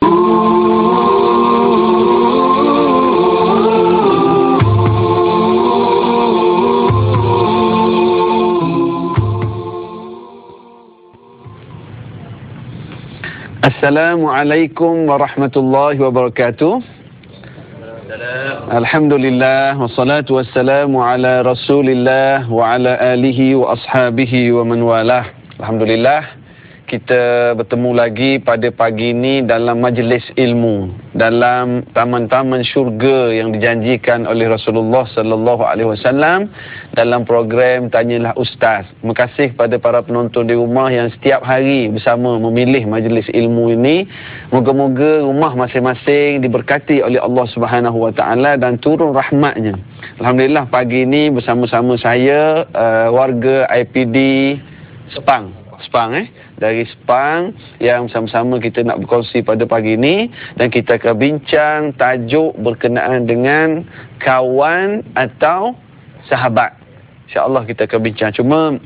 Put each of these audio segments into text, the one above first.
Assalamualaikum warahmatullahi wabarakatuh. Alhamdulillah wassalatu wassalamu ala Rasulillah wa ala alihi wa ashabihi wa man walah. Alhamdulillah kita bertemu lagi pada pagi ini dalam majlis ilmu, dalam taman-taman syurga yang dijanjikan oleh Rasulullah sallallahu alaihi wasallam dalam program Tanyalah Ustaz. Terima kasih kepada para penonton di rumah yang setiap hari bersama memilih majlis ilmu ini. Moga-moga rumah masing-masing diberkati oleh Allah Subhanahu wa taala dan turun rahmatnya. Alhamdulillah pagi ini bersama-sama saya warga IPD Sepang dari Sepang yang bersama-sama kita nak berkongsi pada pagi ini, dan kita akan bincang tajuk berkenaan dengan kawan atau sahabat. InsyaAllah kita akan bincang. Cuma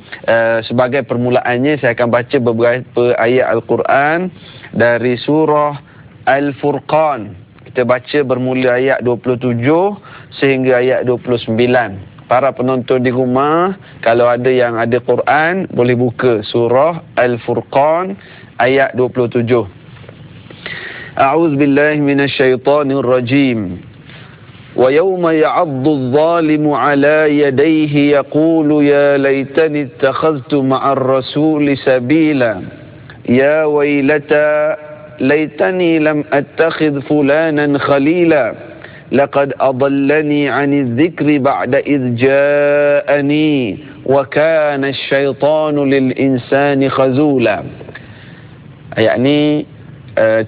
sebagai permulaannya saya akan baca beberapa ayat Al-Quran dari surah Al-Furqan. Kita baca bermula ayat 27 sehingga ayat 29. Para penonton di rumah, kalau ada yang ada Quran, boleh buka surah Al-Furqan ayat 27. A'udzubillahi minasyaitonir rajim. Wa yawma ya'addu adh-dhalimu 'ala yadayhi yaqulu ya laitani ittakhadhtu ma'ar rasuli sabila. Ya waylata laitani lam attakhidh fulanan khalila. لقد أضلني عن الذكر بعد إذ جاءني وكان الشيطان للإنسان خذولا. Ayat ni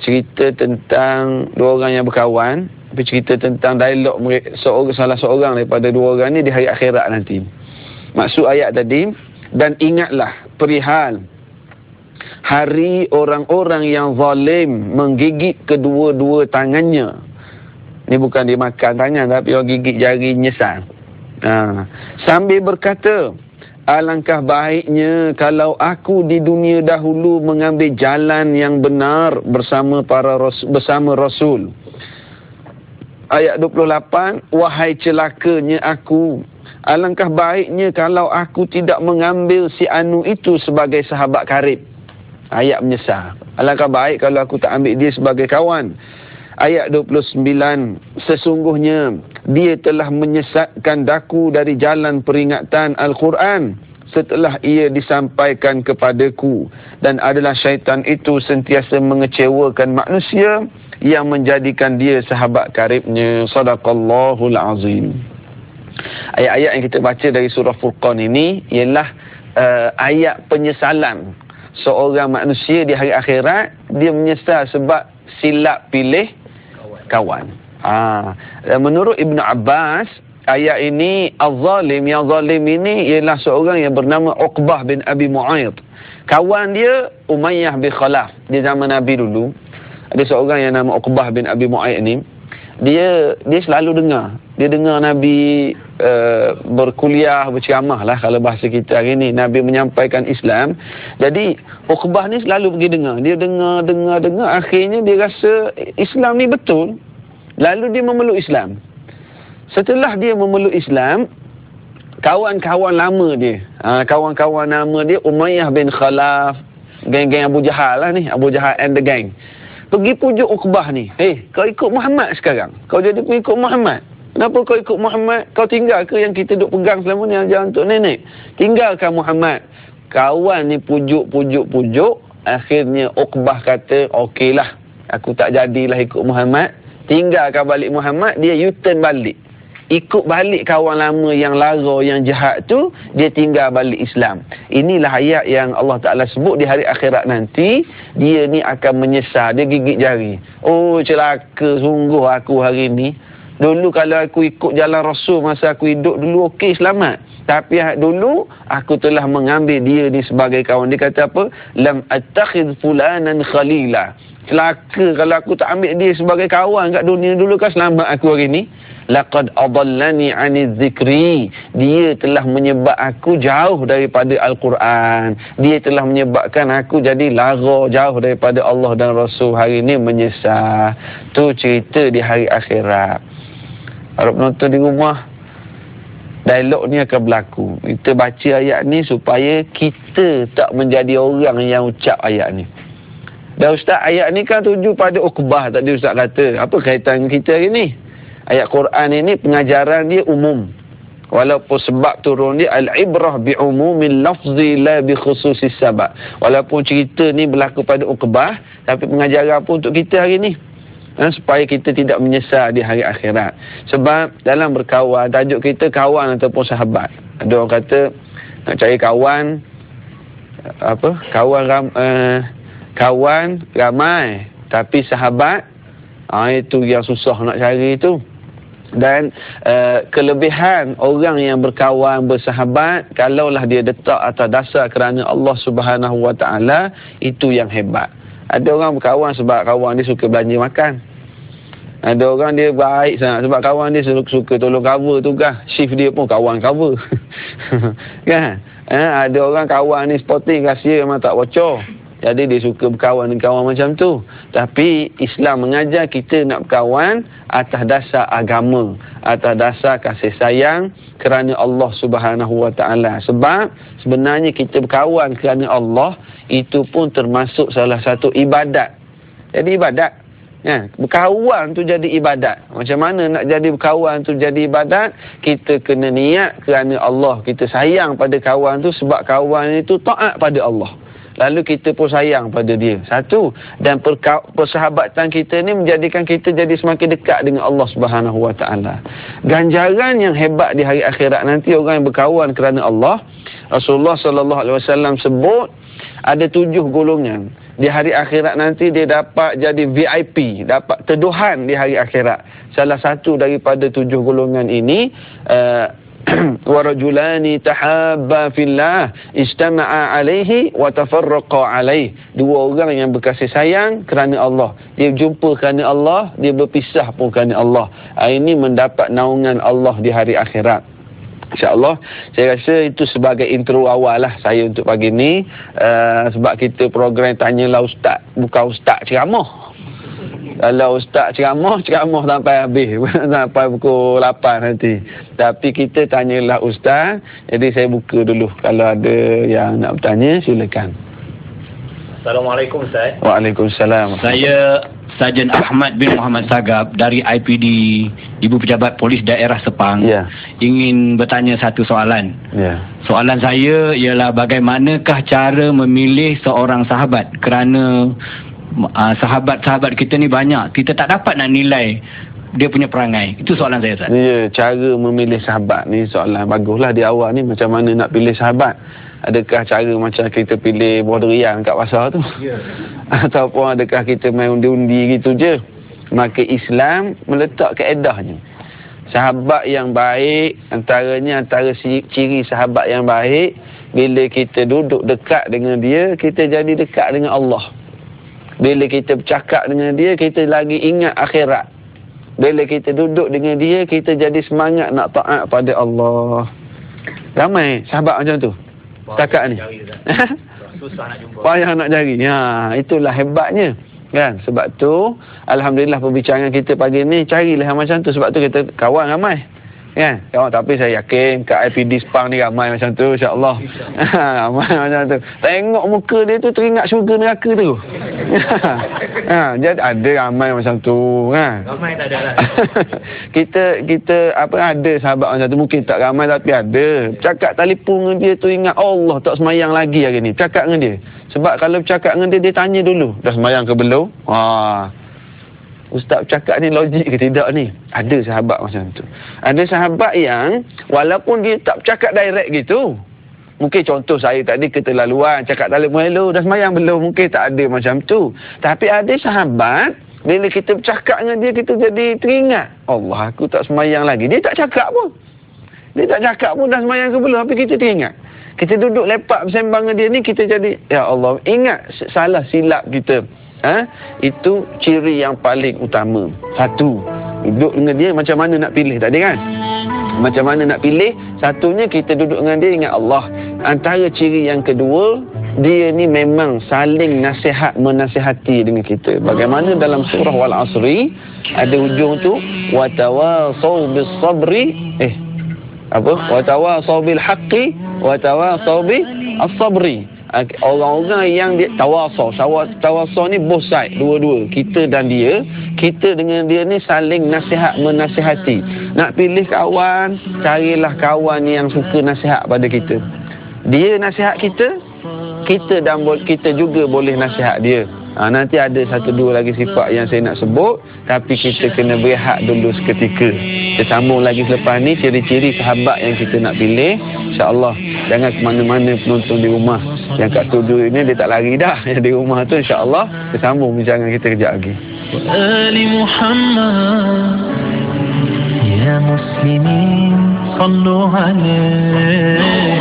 cerita tentang dua orang yang berkawan, tapi cerita tentang dialog salah seorang daripada dua orang ni di hari akhirat nanti. Maksud ayat tadi, dan ingatlah perihal hari orang-orang yang zalim menggigit kedua-dua tangannya. Ini bukan dia makan tangan, tapi orang gigit jari nyesal. Sambil berkata, alangkah baiknya kalau aku di dunia dahulu mengambil jalan yang benar bersama Rasul. Ayat 28, wahai celakanya aku. Alangkah baiknya kalau aku tidak mengambil si Anu itu sebagai sahabat karib. Ayat menyesal. Alangkah baik kalau aku tak ambil dia sebagai kawan. Ayat 29, sesungguhnya dia telah menyesatkan daku dari jalan peringatan Al-Quran setelah ia disampaikan kepadaku, dan adalah syaitan itu sentiasa mengecewakan manusia yang menjadikan dia sahabat karibnya. Sadaqallahul azim. Ayat-ayat yang kita baca dari surah Furqan ini ialah ayat penyesalan seorang manusia di hari akhirat. Dia menyesal sebab silap pilih kawan. Menurut Ibn Abbas, ayat ini al-zalim, yang zalim ini ialah seorang yang bernama Uqbah bin Abi Mu'ayyid. Kawan dia Umayyah bin Khalaf. Di zaman Nabi dulu ada seorang yang nama Uqbah bin Abi Mu'ayyid ni. Dia selalu dengar. Dia dengar Nabi berkuliah, berceramah lah kalau bahasa kita hari ni. Nabi menyampaikan Islam. Jadi Uqbah ni selalu pergi dengar. Dia dengar. Akhirnya dia rasa Islam ni betul. Lalu dia memeluk Islam. Setelah dia memeluk Islam, kawan-kawan lama dia, kawan-kawan nama dia Umayyah bin Khalaf, geng-geng Abu Jahal lah ni, Abu Jahal and the gang, pergi pujuk Uqbah ni. Kau ikut Muhammad sekarang. Kau jadi pengikut Muhammad. Kenapa kau ikut Muhammad? Kau tinggal ke yang kita duk pegang selama ni, ajaran untuk nenek? Tinggalkan Muhammad. Kawan ni pujuk. Akhirnya Uqbah kata, okeylah, aku tak jadilah ikut Muhammad. Tinggalkan balik Muhammad. Dia U-turn balik. Ikut balik kawan lama yang lara, yang jahat tu. Dia tinggal balik Islam. Inilah ayat yang Allah Ta'ala sebut di hari akhirat nanti. Dia ni akan menyesal. Dia gigit jari. Oh, celaka sungguh aku hari ni. Dulu kalau aku ikut jalan Rasul masa aku hidup dulu, okey, selamat. Tapi dulu aku telah mengambil dia ni sebagai kawan. Dia kata apa? Lam attakhidh fulanan khalila. celaka kalau aku tak ambil dia sebagai kawan kat dunia dulu, kan selamat aku hari ni. Laqad adallani 'ani dzikri, dia telah menyebab aku jauh daripada Al-Quran, dia telah menyebabkan aku jadi lara jauh daripada Allah dan Rasul, hari ni menyesal. Tu cerita di hari akhirat. Harap penonton di rumah, dialog ni akan berlaku. Kita baca ayat ni supaya kita tak menjadi orang yang ucap ayat ni. Dan Ustaz, ayat ni kan tuju pada Uqbah tadi Ustaz kata. Apa kaitan kita hari ni? Ayat Quran ini pengajaran dia umum. Walaupun sebab turun dia al-ibrah bi'umumil lafzi la bi khususis sabab. Walaupun cerita ni berlaku pada Uqbah, tapi pengajaran pun untuk kita hari ni. Supaya kita tidak menyesal di hari akhirat. Sebab dalam berkawan, tajuk kita kawan ataupun sahabat. Ada orang kata nak cari kawan, kawan ramai, tapi sahabat itu yang susah nak cari itu. Dan kelebihan orang yang berkawan, bersahabat, kalaulah dia letak atas dasar kerana Allah Subhanahu Wa Taala, itu yang hebat. Ada orang berkawan sebab kawan dia suka belanja makan. Ada orang dia baik sangat sebab kawan dia suka tolong cover tugas. Shift dia pun kawan cover. Kan? Ada orang kawan ni sporting, kasihan memang tak bocor. Jadi dia suka berkawan dengan kawan macam tu. Tapi Islam mengajar kita nak berkawan atas dasar agama, atas dasar kasih sayang kerana Allah Subhanahu Wa Taala. Sebab sebenarnya kita berkawan kerana Allah itu pun termasuk salah satu ibadat. Jadi ibadat. Berkawan tu jadi ibadat. Macam mana nak jadi berkawan tu jadi ibadat? Kita kena niat kerana Allah. Kita sayang pada kawan tu sebab kawan itu taat pada Allah. Lalu kita pun sayang pada dia. Satu. Dan persahabatan kita ni menjadikan kita jadi semakin dekat dengan Allah Subhanahu Wa Taala. Ganjaran yang hebat di hari akhirat nanti orang yang berkawan kerana Allah. Rasulullah sallallahu alaihi wasallam sebut ada 7 golongan. Di hari akhirat nanti dia dapat jadi VIP, dapat teduhan di hari akhirat. Salah satu daripada 7 golongan ini warajulani tahabba fillah istama'a alaihi wa tafarraqa alaihi. 2 orang yang berkasih sayang kerana Allah. Dia jumpa kerana Allah, dia berpisah pun kerana Allah. Ini mendapat naungan Allah di hari akhirat. InsyaAllah, saya rasa itu sebagai intro awal lah saya untuk pagi ni. Sebab kita program Tanyalah Ustaz, bukan Ustaz ceramah. Kalau Ustaz ceramah sampai habis. Sampai pukul 8 nanti. Tapi kita Tanyalah Ustaz. Jadi saya buka dulu. Kalau ada yang nak bertanya, silakan. Assalamualaikum Ustaz. Waalaikumsalam. Saya Sarjan Ahmad bin Muhammad Sagab dari IPD Ibu Pejabat Polis Daerah Sepang. Ingin bertanya satu soalan. Soalan saya ialah bagaimanakah cara memilih seorang sahabat? Kerana sahabat-sahabat kita ni banyak, kita tak dapat nak nilai dia punya perangai. Itu soalan saya, Ustaz. Cara memilih sahabat ni soalan baguslah di awal ni. Macam mana nak pilih sahabat? Adakah cara macam kita pilih buah durian kat pasar tu? Ataupun adakah kita main undi-undi gitu je? Maka Islam meletak kaedahnya. Sahabat yang baik, antara ciri sahabat yang baik, bila kita duduk dekat dengan dia, kita jadi dekat dengan Allah. Bila kita bercakap dengan dia, kita lagi ingat akhirat. Bila kita duduk dengan dia, kita jadi semangat nak taat pada Allah. Ramai sahabat macam tu. Setakat ni. Susah nak jumpa. Payah nak cari. Itulah hebatnya. Kan? Sebab tu, alhamdulillah perbincangan kita pagi ni, carilah yang macam tu. Sebab tu kita kawan ramai. Kan? Kawan, tapi saya yakin kat IPD Sepang ni ramai macam tu, insyaAllah. Ramai macam tu. Tengok muka dia tu, teringat syurga neraka tu. Jadi ada ramai macam tu. Ramai tak ada lah. kita ada sahabat macam tu. Mungkin tak ramai tapi ada. Cakap telefon dengan dia tu, ingat Allah tak semayang lagi hari ni. Cakap dengan dia. Sebab kalau bercakap dengan dia, dia tanya dulu, dah semayang ke belum? Ustaz bercakap ni logik ke tidak ni? Ada sahabat macam tu. Ada sahabat yang walaupun dia tak bercakap direct gitu. Mungkin contoh saya tadi keterlaluan, cakap telefon, hello, dah semayang belum? Mungkin tak ada macam tu. Tapi ada sahabat, bila kita bercakap dengan dia, kita jadi teringat, Allah, aku tak semayang lagi. Dia tak cakap pun. Dia tak cakap pun dah semayang ke belum, tapi kita teringat. Kita duduk lepak bersembang dengan dia ni, kita jadi, ya Allah, ingat salah silap kita. Itu ciri yang paling utama. Satu, duduk dengan dia macam mana nak pilih tadi kan? Macam mana nak pilih? Satunya kita duduk dengan dia ingat Allah. Antara ciri yang kedua, dia ni memang saling menasihati dengan kita. Bagaimana dalam surah Wal Asri ada hujung tu, wa tawasau bis sabri, wa tawasau bil haqqi wa tawasau bis sabri. Orang-orang yang dia tawasau ni both side, dua-dua, kita dan dia, kita dengan dia ni saling menasihati. Nak pilih kawan, carilah kawan yang suka nasihat pada kita. Dia nasihat kita dan kita juga boleh nasihat dia. Nanti ada satu dua lagi sifat yang saya nak sebut, tapi kita kena berehat dulu seketika. Kita sambung lagi selepas ni ciri-ciri sahabat yang kita nak pilih. InsyaAllah jangan ke mana-mana penonton di rumah. Yang kat studio ini dia tak lari dah. Yang di rumah tu insyaAllah kita sambung bincangan kita kejap lagi. Ali Muhammad ya muslimin sallu alaihi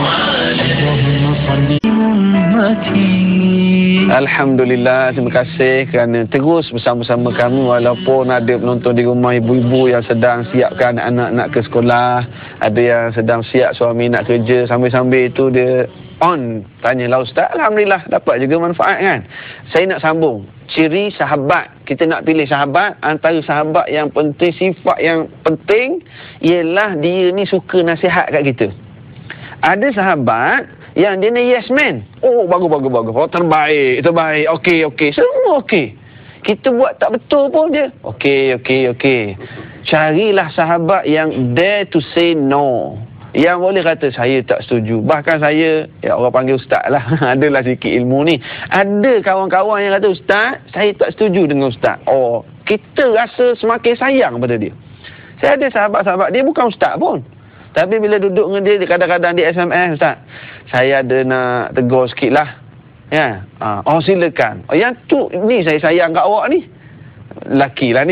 Allahumma salli ummati. Alhamdulillah, terima kasih kerana terus bersama-sama kami walaupun ada penonton di rumah, ibu-ibu yang sedang siapkan anak-anak nak ke sekolah, ada yang sedang siap suami nak kerja, sambil-sambil itu dia on tanyalah Ustaz. Alhamdulillah dapat juga manfaat kan. Saya nak sambung ciri sahabat. Kita nak pilih sahabat, antara sahabat yang penting, sifat yang penting ialah dia ni suka nasihat kat kita. Ada sahabat yang dia ni yes man. Oh, bagus. Oh, terbaik. Okey. Semua okey. Kita buat tak betul pun dia. Okey. Carilah sahabat yang dare to say no. Yang boleh kata saya tak setuju. Bahkan saya, orang panggil ustaz lah. Adalah sikit ilmu ni. Ada kawan-kawan yang kata, Ustaz, saya tak setuju dengan ustaz. Oh, kita rasa semakin sayang pada dia. Saya ada sahabat-sahabat, dia bukan ustaz pun. Tapi bila duduk dengan dia kadang-kadang dia SMS, Ustaz, saya ada nak tegur sikit lah. Ya. Oh, silakan. Oh, yang tu, ni saya sayang kat awak ni. Laki lah.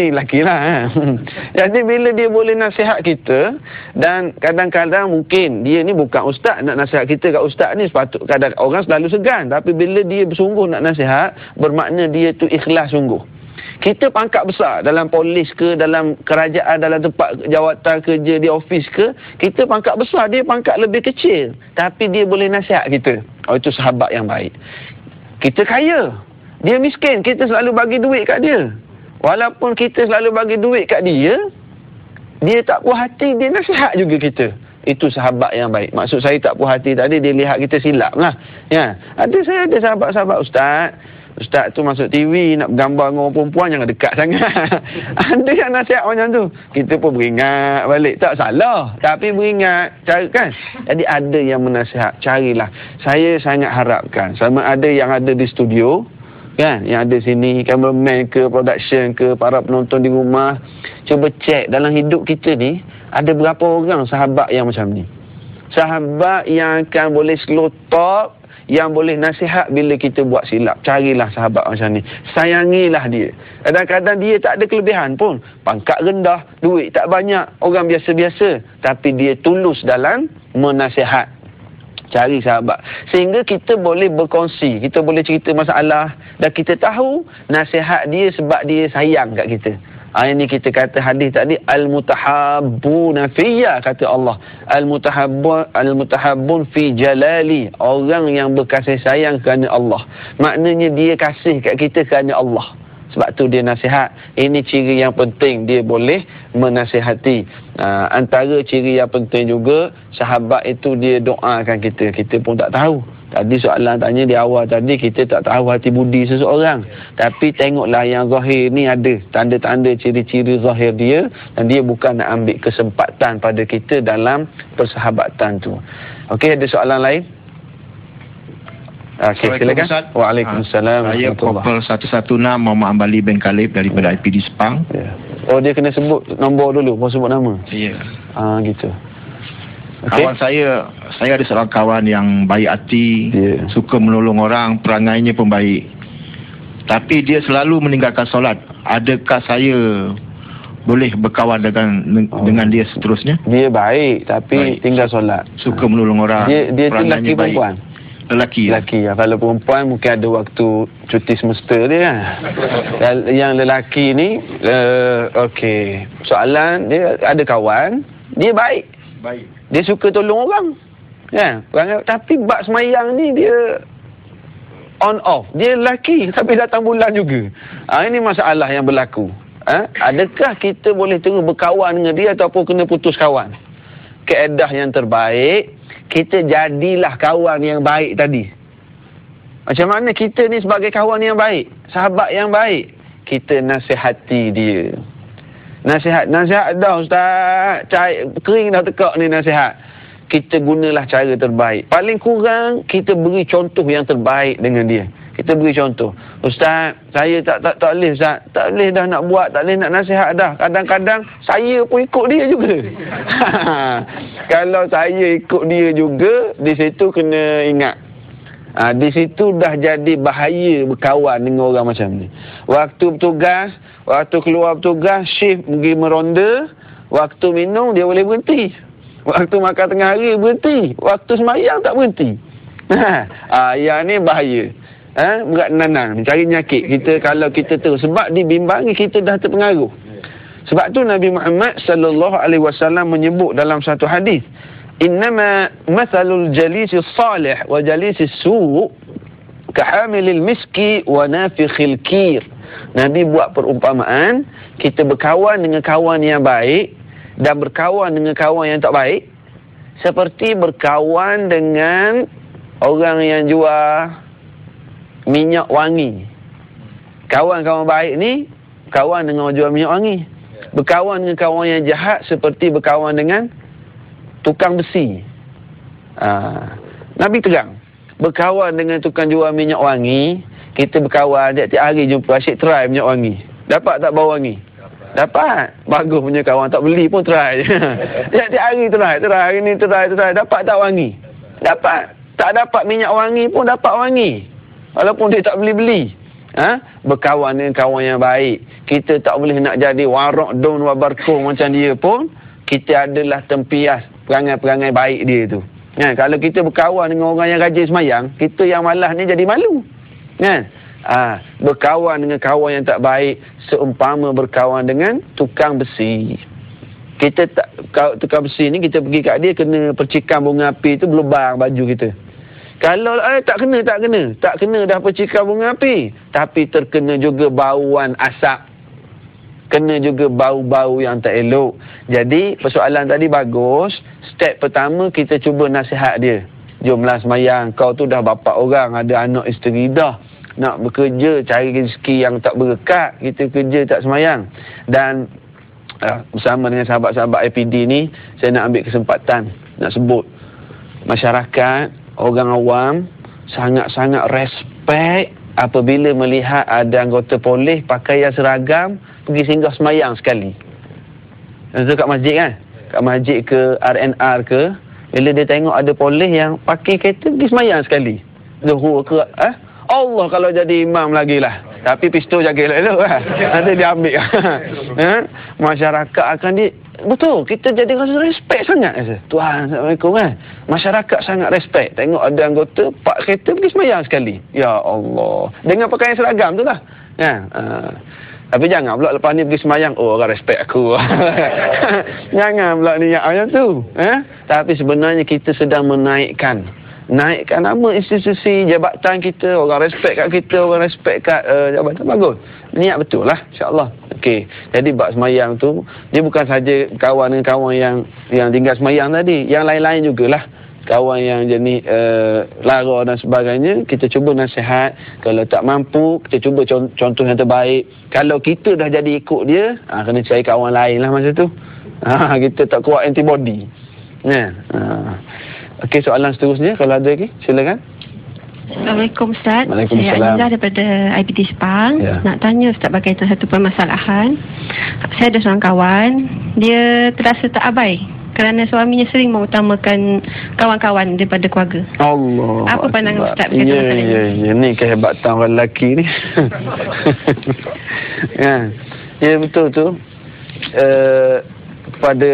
Jadi bila dia boleh nasihat kita, dan kadang-kadang mungkin dia ni bukan ustaz, nak nasihat kita kat ustaz ni sepatut, kadang orang selalu segan. Tapi bila dia bersungguh nak nasihat, bermakna dia tu ikhlas sungguh. Kita pangkat besar dalam polis ke, dalam kerajaan, dalam tempat jawatan kerja, di ofis ke, kita pangkat besar, dia pangkat lebih kecil, tapi dia boleh nasihat kita. Oh, itu sahabat yang baik. Kita kaya, dia miskin, kita selalu bagi duit kat dia. Walaupun kita selalu bagi duit kat dia, dia tak puas hati, dia nasihat juga kita. Itu sahabat yang baik. Maksud saya tak puas hati tadi, dia lihat kita silap lah. Ya. Saya ada sahabat-sahabat, Ustaz tu masuk TV nak bergambar dengan orang perempuan, jangan dekat sangat. Ada yang nasihat macam tu. Kita pun beringat balik. Tak salah, tapi beringat. Kan? Jadi ada yang menasihat. Carilah. Saya sangat harapkan, sama ada yang ada di studio, kan, yang ada sini, cameraman ke, production ke, para penonton di rumah, cuba cek dalam hidup kita ni, ada berapa orang sahabat yang macam ni. Sahabat yang akan boleh slow talk, yang boleh nasihat bila kita buat silap. Carilah sahabat macam ni. Sayangilah dia. Kadang-kadang dia tak ada kelebihan pun. Pangkat rendah, duit tak banyak, orang biasa-biasa. Tapi dia tulus dalam menasihat. Cari sahabat. Sehingga kita boleh berkongsi. Kita boleh cerita masalah. Dan kita tahu nasihat dia sebab dia sayang kat kita. Ini kita kata hadis tadi, al-mutahabbuna fiyya, kata Allah. Al-mutahabbun fi jalali. Orang yang berkasih sayang kerana Allah. Maknanya dia kasih kat kita kerana Allah. Sebab tu dia nasihat. Ini ciri yang penting, dia boleh menasihati. Antara ciri yang penting juga, sahabat itu dia doakan kita. Kita pun tak tahu. Tadi soalan tanya di awal tadi, kita tak tahu hati budi seseorang. Tapi tengoklah yang zahir ni ada tanda-tanda ciri-ciri zahir dia, dan dia bukan nak ambil kesempatan pada kita dalam persahabatan tu. Okey, ada soalan lain? Okey, silakan. Waalaikumsalam. Saya Kopel 116 Muhammad Ambali bin Khalib daripada IPD Sepang. Oh, dia kena sebut nombor dulu, baru sebut nama. Ya. Gitu. Okay. Kawan saya ada seorang kawan yang baik hati, suka menolong orang, perangainya pun baik. Tapi dia selalu meninggalkan solat. Adakah saya boleh berkawan dengan dia seterusnya? Dia baik, tapi tinggal solat. Suka menolong orang. Dia tu lelaki perempuan? lelaki. Lelaki. Kalau perempuan mungkin ada waktu cuti semesta dia kan. Yang lelaki ni, okey. Soalan, dia ada kawan, dia baik. Dia suka tolong orang. Ya, tapi bab semayang ni dia on off. Dia lelaki tapi datang bulan juga. Ini masalah yang berlaku. Adakah kita boleh terus berkawan dengan dia ataupun kena putus kawan? Kaedah yang terbaik, kita jadilah kawan yang baik tadi. Macam mana kita ni sebagai kawan yang baik, sahabat yang baik, kita nasihati dia. Nasihat dah ustaz, kering dah tekak ni nasihat. Kita gunalah cara terbaik. Paling kurang kita beri contoh yang terbaik dengan dia. Kita beri contoh. Ustaz, saya tak boleh ustaz. Tak boleh dah nak buat, tak boleh nak nasihat dah. Kadang-kadang saya pun ikut dia juga. Kalau saya ikut dia juga, di situ kena ingat. Di situ dah jadi bahaya berkawan dengan orang macam ni. Waktu bertugas, waktu keluar bertugas, shift pergi meronda, waktu minum dia boleh berhenti. Waktu makan tengah hari berhenti. Waktu sembahyang tak berhenti. Yang ni bahaya. Berat nanang, cari nyakit kita kalau kita terus. Sebab dibimbangi kita dah terpengaruh. Sebab tu Nabi Muhammad sallallahu alaihi wasallam menyebut dalam satu hadis, innama mathalul jalisi salih wa jalisi su' kahamilil miski wa nafikhil kir. Nabi buat perumpamaan, kita berkawan dengan kawan yang baik dan berkawan dengan kawan yang tak baik seperti berkawan dengan orang yang jual minyak wangi. Kawan-kawan baik ni kawan dengan orang jual minyak wangi. Berkawan dengan kawan yang jahat seperti berkawan dengan tukang besi. Nabi terang, berkawan dengan tukang jual minyak wangi, kita berkawan tiap-tiap hari jumpa, asyik try minyak wangi. Dapat tak bau wangi? Dapat. Bagus punya kawan, tak beli pun try. Tiap-tiap hari try, hari ni try. Dapat tak wangi? Dapat. Tak dapat minyak wangi pun dapat wangi. Walaupun dia tak beli-beli. Berkawan dengan kawan yang baik. Kita tak boleh nak jadi warak don wabarko macam dia pun. Kita adalah tempias perangai-perangai baik dia tu. Kalau kita berkawan dengan orang yang rajin semayang, kita yang malas ni jadi malu. Berkawan dengan kawan yang tak baik seumpama berkawan dengan tukang besi. Kita tak, tukang besi ni kita pergi kat dia, kena percikan bunga api tu berlubang baju kita. Kalau tak kena dah percikan bunga api, tapi terkena juga bauan asap, kena juga bau-bau yang tak elok. Jadi persoalan tadi bagus. Step pertama kita cuba nasihat dia, jomlah semayang, kau tu dah bapa orang, ada anak isteri dah, nak bekerja cari rezeki yang tak berkat, kita kerja tak semayang. Dan bersama dengan sahabat-sahabat IPD ni, saya nak ambil kesempatan nak sebut, masyarakat, orang awam sangat-sangat respect apabila melihat ada anggota polis pakaian seragam pergi singgah semayang sekali. Itu kat masjid kan? Kat masjid ke RNR ke, bila dia tengok ada polis yang pakai kereta pergi semayang sekali. Zuhur ke, Allah kalau jadi imam lagi lah. Tapi pistol jaga elok-elok lah. Nanti dia ambil. Masyarakat akan betul, kita jadi rasa respect sangat. Tuhan, Assalamualaikum kan. Masyarakat sangat respect. Tengok ada anggota pak kereta pergi semayang sekali. Ya Allah. Dengan pakaian seragam tu lah. Tapi jangan pula lepas ni pergi semayang, orang respect aku. Jangan pula niat macam tu. Tapi sebenarnya kita sedang menaikkan nama institusi jabatan kita, orang respect kat kita, orang respect kat jabatan. Bagus, niat betul lah, insyaAllah. Okey, jadi bab semayang tu dia bukan saja kawan dengan kawan yang tinggal semayang tadi, yang lain-lain jugalah. Kawan yang jenis lara dan sebagainya, kita cuba nasihat. Kalau tak mampu, kita cuba contoh yang terbaik. Kalau kita dah jadi ikut dia, kena cari kawan lain lah masa tu. Kita tak kuat antibody. Okey, soalan seterusnya kalau ada lagi, silakan. Assalamualaikum Ustaz. Waalaikumsalam. Saya Anila daripada IPD Sepang. Nak tanya Ustaz berkaitan satu permasalahan. Saya ada seorang kawan, dia terasa tak abai kerana suaminya sering mengutamakan kawan-kawan daripada keluarga. Allah. Apa pandangan Ustaz berkaitan masalah ini? Ya, ni kehebatan orang lelaki ni. Ya, betul tu. Kepada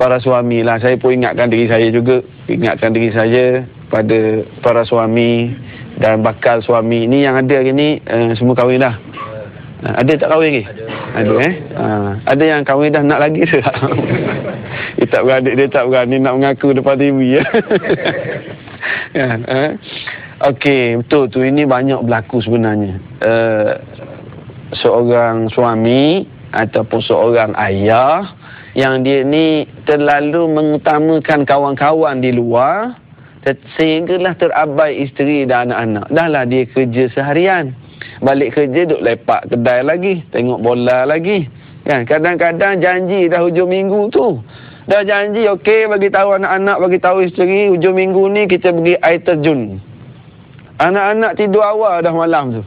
para suami lah, saya pun ingatkan diri saya juga. Ingatkan diri saya, pada para suami dan bakal suami. Ni yang ada hari ni semua kahwin dah. Ada tak kahwin lagi? Ada ada yang kahwin dah, nak lagi tak? Dia tak beradik, dia tak berani nak mengaku depan TV. Okey, betul tu. Ini banyak berlaku sebenarnya. Seorang suami ataupun seorang ayah yang dia ni terlalu mengutamakan kawan-kawan di luar sehinggalah terabai isteri dan anak-anak. Dahlah dia kerja seharian, balik kerja duk lepak kedai lagi, tengok bola lagi kan. Kadang-kadang janji dah hujung minggu tu, dah janji okey bagi tahu anak-anak, bagi tahu isteri hujung minggu ni kita pergi air terjun. Anak-anak tidur awal dah malam tu.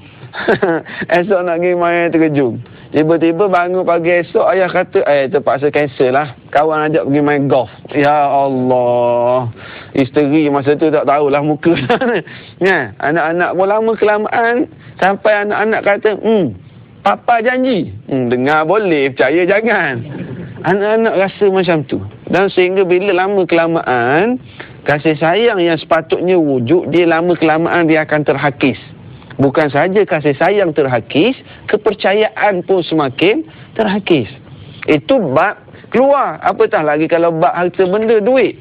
Esok nak pergi main terjun. Tiba-tiba bangun pagi esok, ayah kata terpaksa cancel lah, kawan ajak pergi main golf. Ya Allah, isteri masa tu tak tahulah muka. Ya, anak-anak pun lama kelamaan sampai anak-anak kata papa janji. Dengar boleh, percaya jangan. Anak-anak rasa macam tu. Dan sehingga bila lama kelamaan, kasih sayang yang sepatutnya wujud, dia lama kelamaan dia akan terhakis. Bukan saja kasih sayang terhakis, kepercayaan pun semakin terhakis. Itu bab keluar. Apatah lagi kalau bab harta benda, duit.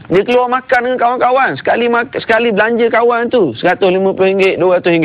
Dia keluar makan dengan kawan-kawan. Sekali belanja kawan tu RM150, RM200.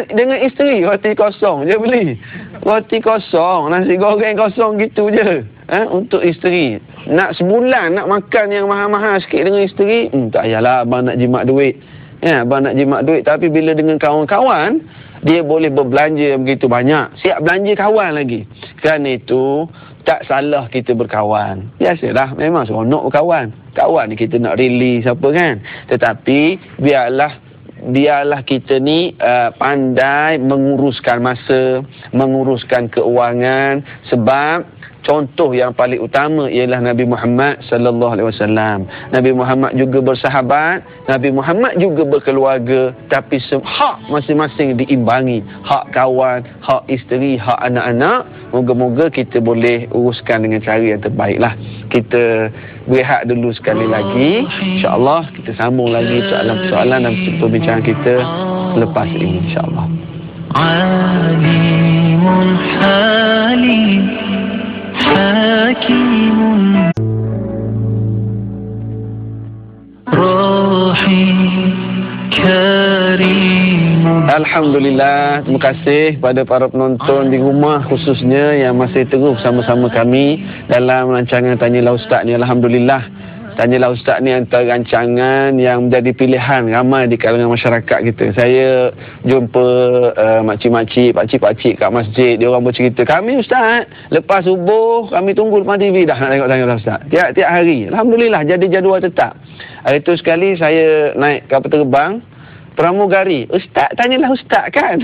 Dengan isteri, roti kosong je beli. Roti kosong, nasi goreng kosong gitu je. Untuk isteri. Nak sebulan nak makan yang mahal-mahal sikit dengan isteri, tak payahlah abang nak jimat duit. Ya, abang nak jimat duit. Tapi bila dengan kawan-kawan, dia boleh berbelanja begitu banyak. Siap belanja kawan lagi. Kerana itu, tak salah kita berkawan. Biasalah, memang seronok berkawan. Kawan ni kita nak release apa kan. Tetapi, biarlah kita ni pandai menguruskan masa, menguruskan keuangan. Sebab contoh yang paling utama ialah Nabi Muhammad sallallahu alaihi wasallam. Nabi Muhammad juga bersahabat, Nabi Muhammad juga berkeluarga, tapi hak masing-masing diimbangi. Hak kawan, hak isteri, hak anak-anak. Moga-moga kita boleh uruskan dengan cara yang terbaiklah. Kita berehat dulu sekali lagi. InsyaAllah kita sambung lagi soalan-soalan dan perbincangan kita lepas ini insyaAllah. Alimun halim hakimun rahim karim. Alhamdulillah, terima kasih kepada para penonton di rumah khususnya yang masih terus bersama-sama kami dalam rancangan Tanyalah Ustaz ni. Alhamdulillah, Tanyalah Ustaz ni antara rancangan yang menjadi pilihan ramai di kalangan masyarakat kita. Saya jumpa makcik-makcik, pakcik-pakcik kat masjid, dia orang bercerita, kami Ustaz, lepas subuh kami tunggu depan TV dah nak tengok Tanyalah Ustaz. Tiap-tiap hari. Alhamdulillah, jadi jadual tetap. Hari tu sekali saya naik kapal terbang, pramugari, Ustaz, tanyalah Ustaz kan.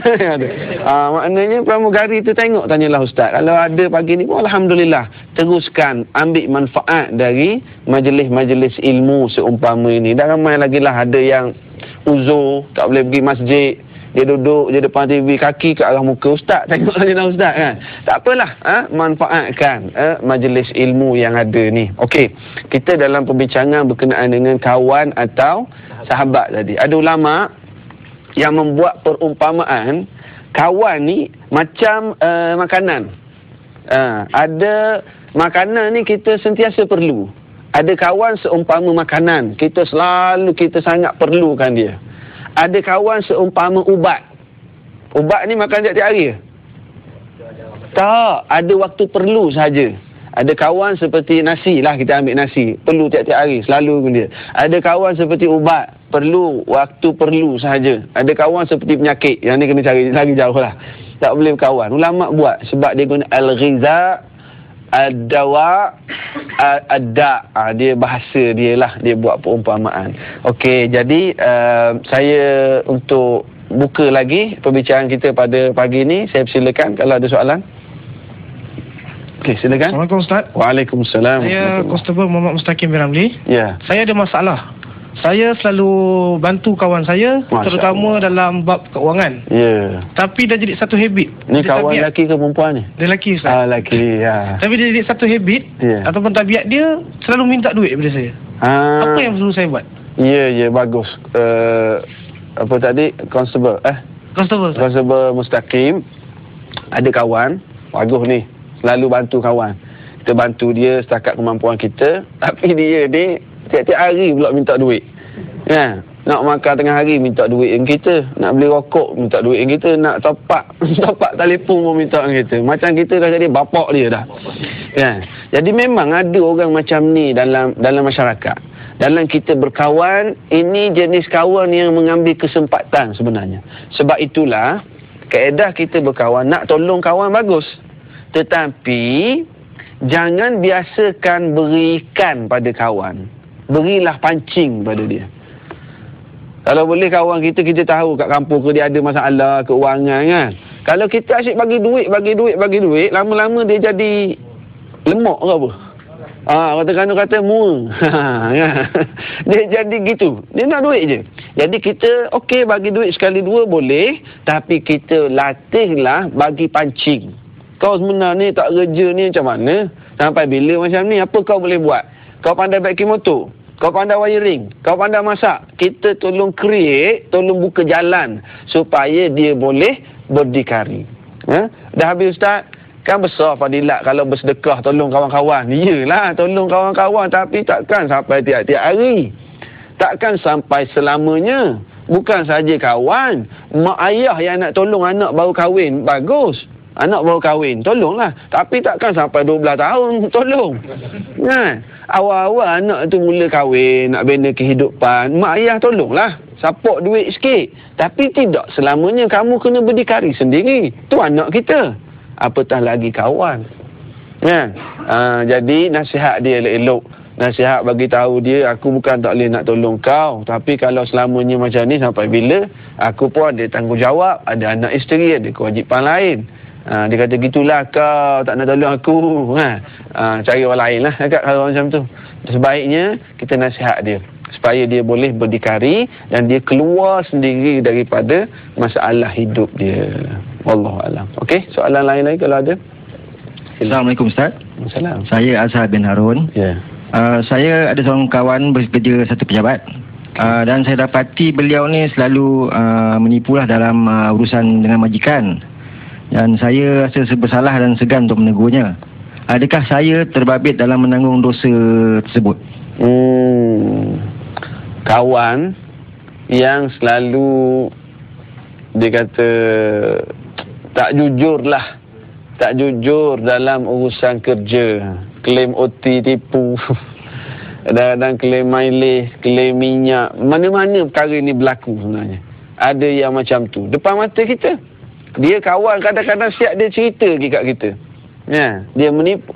Maknanya pramugari tu tengok Tanyalah Ustaz. Kalau ada pagi ni pun Alhamdulillah, teruskan ambil manfaat dari majlis-majlis ilmu seumpama ini. Dan ramai lagi lah ada yang uzur, tak boleh pergi masjid, dia duduk je depan TV, kaki ke arah muka, Ustaz tengok Tanyalah Ustaz kan. Tak apalah, manfaatkan majlis ilmu yang ada ni. Okey, kita dalam perbincangan berkenaan dengan kawan atau sahabat tadi. Ada ulama yang membuat perumpamaan kawan ni macam makanan. Ada makanan ni kita sentiasa perlu. Ada kawan seumpama makanan, kita sangat perlukan dia. Ada kawan seumpama ubat. Ubat ni makan tiap-tiap hari? Tak, ada waktu perlu sahaja. Ada kawan seperti nasi lah, kita ambil nasi, perlu tiap-tiap hari, selalu dia. Ada kawan seperti ubat, perlu, waktu perlu sahaja. Ada kawan seperti penyakit, yang ni kena cari lagi jauh lah. Tak boleh berkawan. Ulama' buat sebab dia guna al-ghiza, ad-dawa, ad-da'. Dia bahasa dia lah, dia buat perumpamaan. Okey, jadi saya untuk buka lagi perbincangan kita pada pagi ni, saya persilakan kalau ada soalan. Okey, silakan. Assalamualaikum Ustaz. Waalaikumsalam. Saya Konstable Muhammad Mustaqim bin Ramli. Ya. Saya ada masalah. Saya selalu bantu kawan saya, terutama dalam bab keuangan. Ya. Tapi dah jadi satu habit. Ni kawan lelaki ke perempuan ni? Dia lelaki Ustaz. Lelaki, ya. Tapi dia jadi satu habit, ataupun tabiat dia selalu minta duit daripada saya. Apa yang perlu saya buat? Ya, bagus. Apa tadi? Constable Mustaqim. Ada kawan, bagus ni. Selalu bantu kawan. Kita bantu dia setakat kemampuan kita. Tapi dia ni tiap-tiap hari pula minta duit. Ya. Nak makan tengah hari minta duit dengan kita. Nak beli rokok minta duit dengan kita. Nak top up telefon pun minta dengan kita. Macam kita dah jadi bapak dia dah. Ya. Jadi memang ada orang macam ni dalam masyarakat. Dalam kita berkawan, ini jenis kawan yang mengambil kesempatan sebenarnya. Sebab itulah kaedah kita berkawan, nak tolong kawan bagus. Tetapi jangan biasakan berikan pada kawan. Berilah pancing pada dia. Kalau boleh kawan kita tahu kat kampung ke dia ada masalah keuangan kan. Kalau kita asyik bagi duit, lama-lama dia jadi lemak ke apa? Kata muang. Dia jadi gitu. Dia nak duit je. Jadi kita okey bagi duit sekali dua boleh, tapi kita latihlah bagi pancing. Kau sebenarnya tak kerja ni macam mana? Sampai bila macam ni? Apa kau boleh buat? Kau pandai baiki motor, kau pandai wiring, kau pandai masak. Kita tolong tolong buka jalan supaya dia boleh berdikari. Dah habis Ustaz? Kan besar fadilat kalau bersedekah tolong kawan-kawan. Iyalah, tolong kawan-kawan, tapi takkan sampai tiap-tiap hari. Takkan sampai selamanya. Bukan saja kawan, mak ayah yang nak tolong anak baru kahwin, bagus. Anak baru kahwin, tolonglah. Tapi takkan sampai 12 tahun tolong. Kan? Awal-awal anak tu mula kahwin, nak bina kehidupan, mak ayah tolonglah. Support duit sikit. Tapi tidak selamanya kamu kena berdikari sendiri. Tu anak kita. Apatah lagi kawan. Kan? Jadi nasihat dia elok-elok. Nasihat bagi tahu dia, aku bukan tak boleh nak tolong kau, tapi kalau selamanya macam ni sampai bila, aku pun ada tanggungjawab, ada anak isteri, ada kewajipan lain. Dia kata gitulah kau tak nak tolong aku. Cari orang lain lah kalau macam tu. Sebaiknya kita nasihat dia supaya dia boleh berdikari dan dia keluar sendiri daripada masalah hidup dia. Wallahualam. Okey, soalan lain lagi kalau ada. Assalamualaikum Ustaz. Assalamualaikum. Saya Azhar bin Harun. Ya. Saya ada seorang kawan bekerja satu pejabat. Dan saya dapati beliau ni selalu menipulah dalam urusan dengan majikan. Dan saya rasa bersalah dan segan untuk menegurnya. Adakah saya terbabit dalam menanggung dosa tersebut? Kawan yang selalu dia kata tak jujur dalam urusan kerja, klaim OT tipu, kadang-kadang klaim mileage, klaim minyak, mana-mana perkara ni berlaku sebenarnya. Ada yang macam tu depan mata kita. Dia kawan kadang-kadang siap dia cerita lagi kat kita. Ya, dia menipu,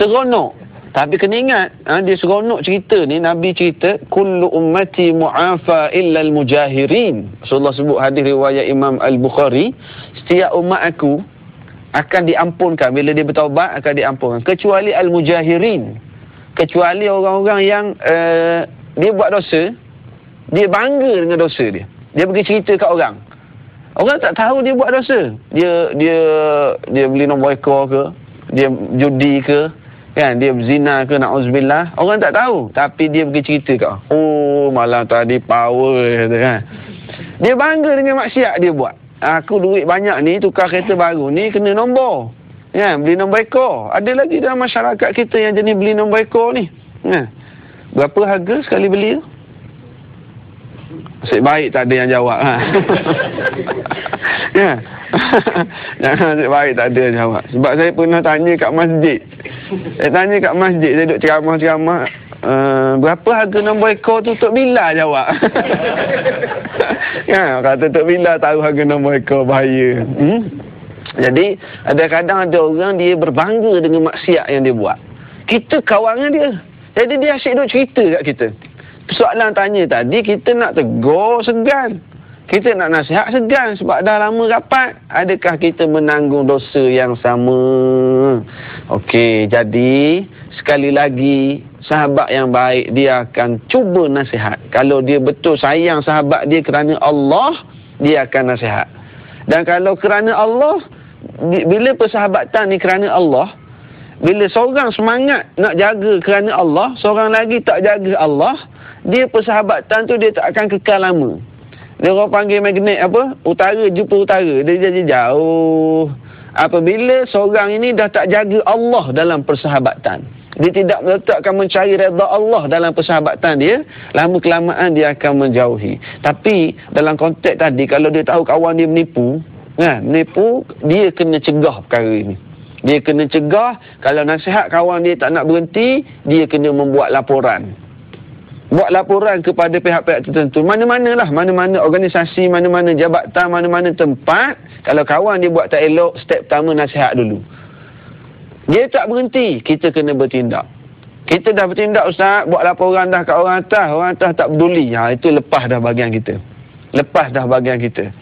seronok. Tapi kena ingat, dia seronok cerita ni, Nabi cerita, kullu ummati mu'afa illa al-mujahirin. Rasulullah sebut hadis riwayat Imam Al-Bukhari, setiap umat aku akan diampunkan, bila dia bertaubat akan diampunkan, kecuali al-mujahirin. Kecuali orang-orang yang dia buat dosa, dia bangga dengan dosa dia. Dia pergi cerita kat orang. Orang tak tahu dia buat dosa. Dia beli nombor ekor ke, dia judi ke, kan, dia berzina ke, na'udzubillah. Orang tak tahu, tapi dia pergi cerita kat orang. Oh, malam tadi power kata, kan. Dia bangga dengan maksiat dia buat. Aku duit banyak ni, tukar kereta baru ni, kena nombor. Kan, beli nombor ekor. Ada lagi dalam masyarakat kita yang jenis beli nombor ekor ni. Kan. Berapa harga sekali beli tu? Nasib baik tak ada yang jawab. Ya. Nasib baik tak ada yang jawab. Sebab saya pernah tanya kat masjid. Saya duduk ceramah. Berapa harga nombor ekor tu Tok Bila jawab. Ya, kata Tok Bila tahu harga nombor ekor, bahaya. Jadi kadang-kadang ada orang dia berbangga dengan maksiat yang dia buat. Kita kawan dia. Jadi dia asyik duk cerita kat kita. Soalan tanya tadi, kita nak tegur segan, kita nak nasihat segan sebab dah lama rapat. Adakah kita menanggung dosa yang sama? Okey, jadi sekali lagi, sahabat yang baik dia akan cuba nasihat. Kalau dia betul sayang sahabat dia kerana Allah, dia akan nasihat. Dan kalau kerana Allah, bila persahabatan ni kerana Allah, bila seorang semangat nak jaga kerana Allah, seorang lagi tak jaga Allah, dia persahabatan tu dia tak akan kekal lama. Dia orang panggil magnet apa? Utara jumpa utara. Dia jadi jauh. Apabila seorang ini dah tak jaga Allah dalam persahabatan, dia tidak meletakkan mencari redha Allah dalam persahabatan dia, lama kelamaan dia akan menjauhi. Tapi dalam konteks tadi, kalau dia tahu kawan dia menipu, menipu, dia kena cegah perkara ini. Dia kena cegah. Kalau nasihat kawan dia tak nak berhenti, dia kena membuat laporan. Buat laporan kepada pihak-pihak tertentu. Mana-manalah, mana-mana organisasi, mana-mana jabatan, mana-mana tempat. Kalau kawan dia buat tak elok, step pertama nasihat dulu. Dia tak berhenti, kita kena bertindak. Kita dah bertindak, Ustaz, buat laporan dah kat orang atas tak peduli. Itu lepas dah bahagian kita. Lepas dah bahagian kita.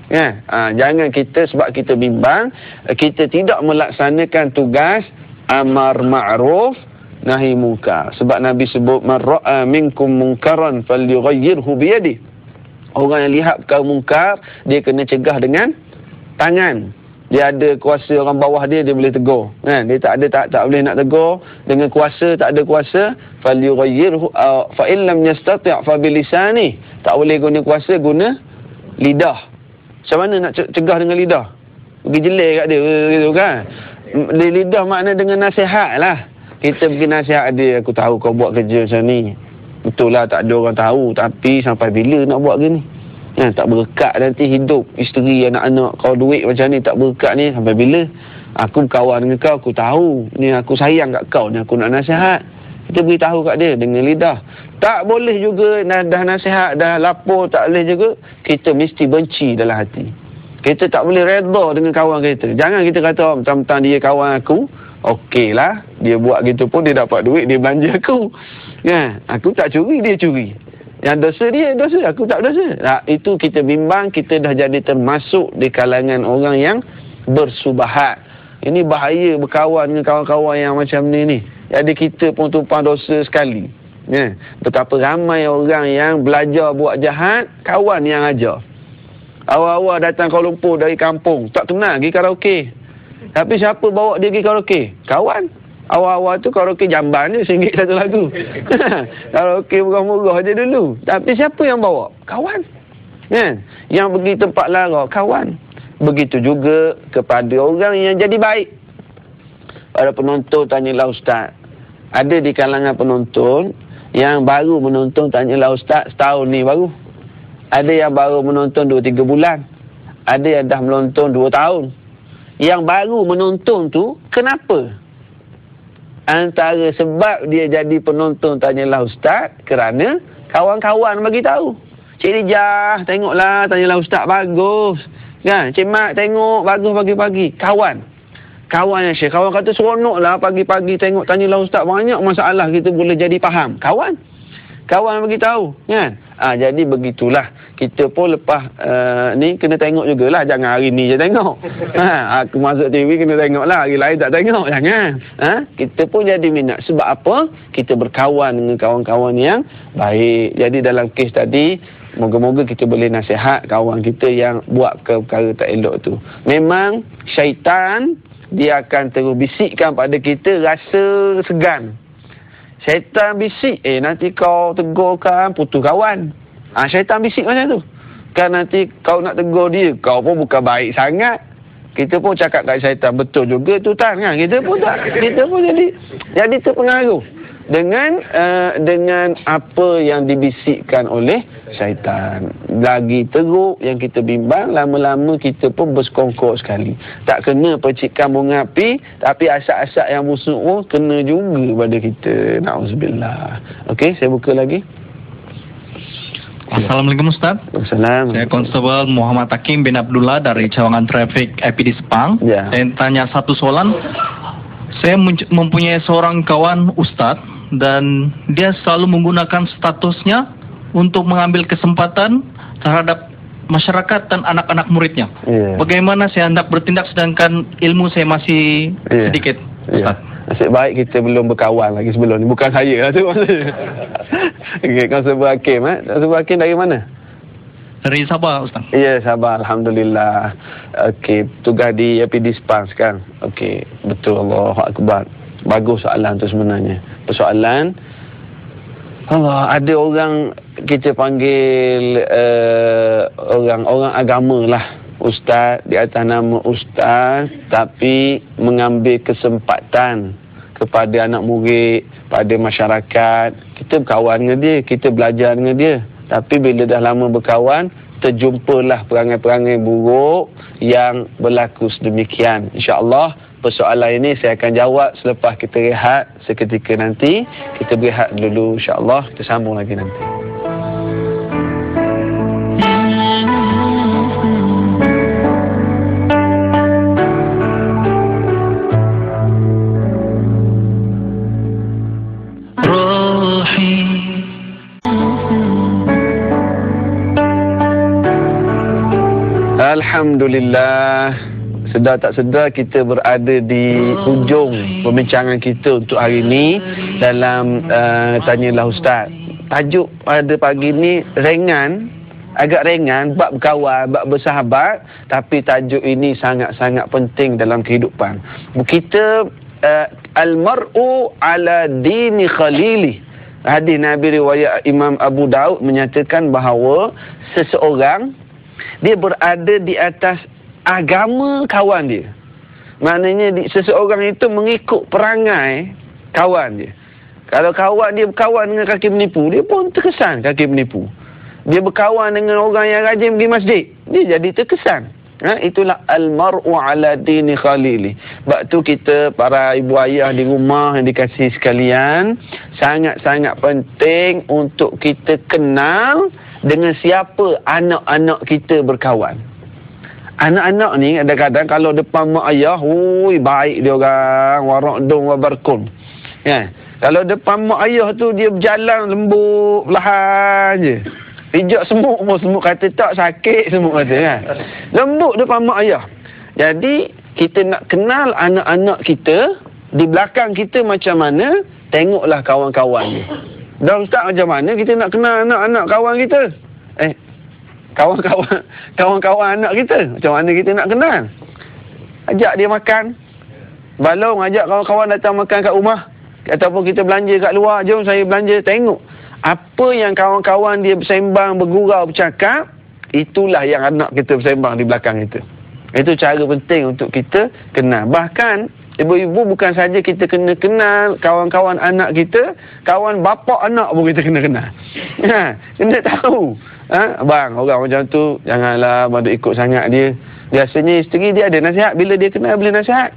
Jangan kita, sebab kita bimbang, kita tidak melaksanakan tugas amar ma'ruf nahi munkar. Sebab Nabi sebut, man ra'a minkum munkaran falyughayyirhu biyadihi. Orang yang lihat perkara mungkar, dia kena cegah dengan tangan. Dia ada kuasa, orang bawah dia boleh tegur. Dia tak boleh nak tegur dengan kuasa, tak ada kuasa. Falyughayyirhu fa in lam yastati' fa bilisani. Tak boleh guna kuasa, guna lidah. Macam mana nak cegah dengan lidah? Pergi jelek kat dia gitu kan. Lidah makna dengan nasihat lah. Kita pergi nasihat dia, aku tahu kau buat kerja macam ni. Betul lah, tak ada orang tahu. Tapi sampai bila nak buat gini? Tak berkat nanti hidup isteri, anak-anak. Kau duit macam ni tak berkat ni, sampai bila? Aku berkawan dengan kau, aku tahu. Ni aku sayang kat kau, ni aku nak nasihat. Kita beritahu kat dia dengan lidah. Tak boleh juga, dah nasihat, dah lapor, tak boleh juga. Kita mesti benci dalam hati. Kita tak boleh redha dengan kawan kita. Jangan kita kata, mentang-mentang dia kawan aku, okey lah, dia buat gitu pun dia dapat duit, dia belanja aku. Aku tak curi, dia curi. Yang dosa dia, dosa. Aku tak dosa. Itu kita bimbang, kita dah jadi termasuk di kalangan orang yang bersubahat. Ini bahaya berkawan dengan kawan-kawan yang macam ni. Jadi kita pun tumpang dosa sekali. Betapa ramai orang yang belajar buat jahat, kawan yang ajar. Awal-awal datang Kuala Lumpur dari kampung, tak kenal pergi karaoke. Tapi siapa bawa dia pergi karaoke? Kawan. Awal-awal tu karaoke jamban je, RM1 satu lagu. Karaoke murah-murah je dulu. Tapi siapa yang bawa? Kawan. Yang pergi tempat lara, kawan. Begitu juga kepada orang yang jadi baik. Para penonton, tanyalah Ustaz. Ada di kalangan penonton yang baru menonton, tanyalah Ustaz, setahun ni baru. Ada yang baru menonton 2-3 bulan. Ada yang dah menonton 2 tahun. Yang baru menonton tu, kenapa? Antara sebab dia jadi penonton, tanyalah Ustaz, kerana kawan-kawan bagi tahu. Cik Rijah, tengoklah, tanyalah Ustaz, bagus. Cik Mat, tengok, bagus pagi-pagi. Kawan yang share. Kawan kata seronoklah pagi-pagi tengok, tanyalah Ustaz, banyak masalah kita boleh jadi faham. Kawan bagi tahu, jadi begitulah. Kita pun lepas ni kena tengok jugalah. Jangan hari ni je tengok. Aku masuk TV kena tengoklah, hari lain tak tengok. Jangan. Kita pun jadi minat. Sebab apa? Kita berkawan dengan kawan-kawan yang baik. Jadi dalam kes tadi, moga-moga kita boleh nasihat kawan kita yang buat perkara tak elok tu. Memang syaitan, dia akan terus bisikkan pada kita rasa segan. Syaitan bisik, nanti kau tegur kan, putus kawan. Syaitan bisik macam tu. Kan nanti kau nak tegur dia, kau pun bukan baik sangat. Kita pun cakap kat syaitan, betul juga tu Tan kan. Kita pun jadi terpengaruh dengan apa yang dibisikkan oleh syaitan. Lagi teruk yang kita bimbang, lama-lama kita pun bersekongkok sekali. Tak kena percikan bunga api, tapi asap-asap yang busuk pun kena juga pada kita. Na'udzubillah. Okey, saya buka lagi. Assalamualaikum Ustaz. Assalamualaikum. Saya Konstabel Muhammad Hakim bin Abdullah dari Cawangan Trafik IPD Sepang. Saya tanya satu soalan. Saya mempunyai seorang kawan Ustaz, dan dia selalu menggunakan statusnya untuk mengambil kesempatan terhadap masyarakat dan anak-anak muridnya. Bagaimana saya hendak bertindak sedangkan ilmu saya masih sedikit, Ustaz? Nasib baik kita belum berkawan lagi sebelum ni. Bukan saya lah tu maksudnya. Okey, Konstabel Hakim. Konstabel Hakim dari mana? Dari Sabah, Ustaz. Ya, Sabah. Alhamdulillah. Okey, tugas di APD Sepang sekarang. Okey, betul. Allahu Akbar. Bagus soalan tu sebenarnya. Persoalan, Allah, ada orang kita panggil orang agama lah, ustaz, di atas nama ustaz, tapi mengambil kesempatan kepada anak murid, pada masyarakat. Kita berkawan dengan dia, kita belajar dengan dia. Tapi bila dah lama berkawan, terjumpalah perangai-perangai buruk yang berlaku sedemikian. InsyaAllah persoalan ini saya akan jawab selepas kita rehat seketika nanti. Kita berehat dulu, insyaAllah. Kita sambung lagi nanti. Alhamdulillah, sedar tak sedar kita berada di hujung perbincangan kita untuk hari ini dalam Tanyalah Ustaz. Tajuk pada pagi ni ringan, agak ringan, bab berkawan, bab bersahabat, tapi tajuk ini sangat-sangat penting dalam kehidupan. Kita al-mar'u ala dini khalili. Hadis Nabi riwayat Imam Abu Daud menyatakan bahawa seseorang dia berada di atas agama kawan dia. Maknanya seseorang itu mengikut perangai kawan dia. Kalau kawan dia berkawan dengan kaki menipu, dia pun terkesan kaki menipu. Dia berkawan dengan orang yang rajin pergi masjid, dia jadi terkesan. Itulah al-mar'u ala dini khalili. Sebab tu kita, para ibu ayah di rumah yang dikasihi sekalian, sangat-sangat penting untuk kita kenal dengan siapa anak-anak kita berkawan. Anak-anak ni kadang-kadang kalau depan mak ayah, baik dia orang, warak dong wabarkum. Ya. Kalau depan mak ayah tu dia berjalan lembut, perlahan je. Pijak semut pun semut kata tak, sakit semut kata kan. Lembut depan mak ayah. Jadi kita nak kenal anak-anak kita, di belakang kita macam mana, tengoklah kawan-kawan dia. Dah ustaz, macam mana kita nak kenal anak-anak kawan kita? Kawan-kawan anak kita, macam mana kita nak kenal? Ajak dia makan. Balong ajak kawan-kawan datang makan kat rumah. Ataupun kita belanja kat luar, jom saya belanja, tengok. Apa yang kawan-kawan dia bersembang, bergurau, bercakap, itulah yang anak kita bersembang di belakang kita. Itu cara penting untuk kita kenal. Bahkan ibu-ibu bukan saja kita kena kenal kawan-kawan anak kita, kawan bapa anak pun kita kena kenal. Kena tahu. Bang, orang macam tu janganlah bantu ikut sangat dia. Biasanya isteri dia ada nasihat, bila dia kenal boleh nasihat.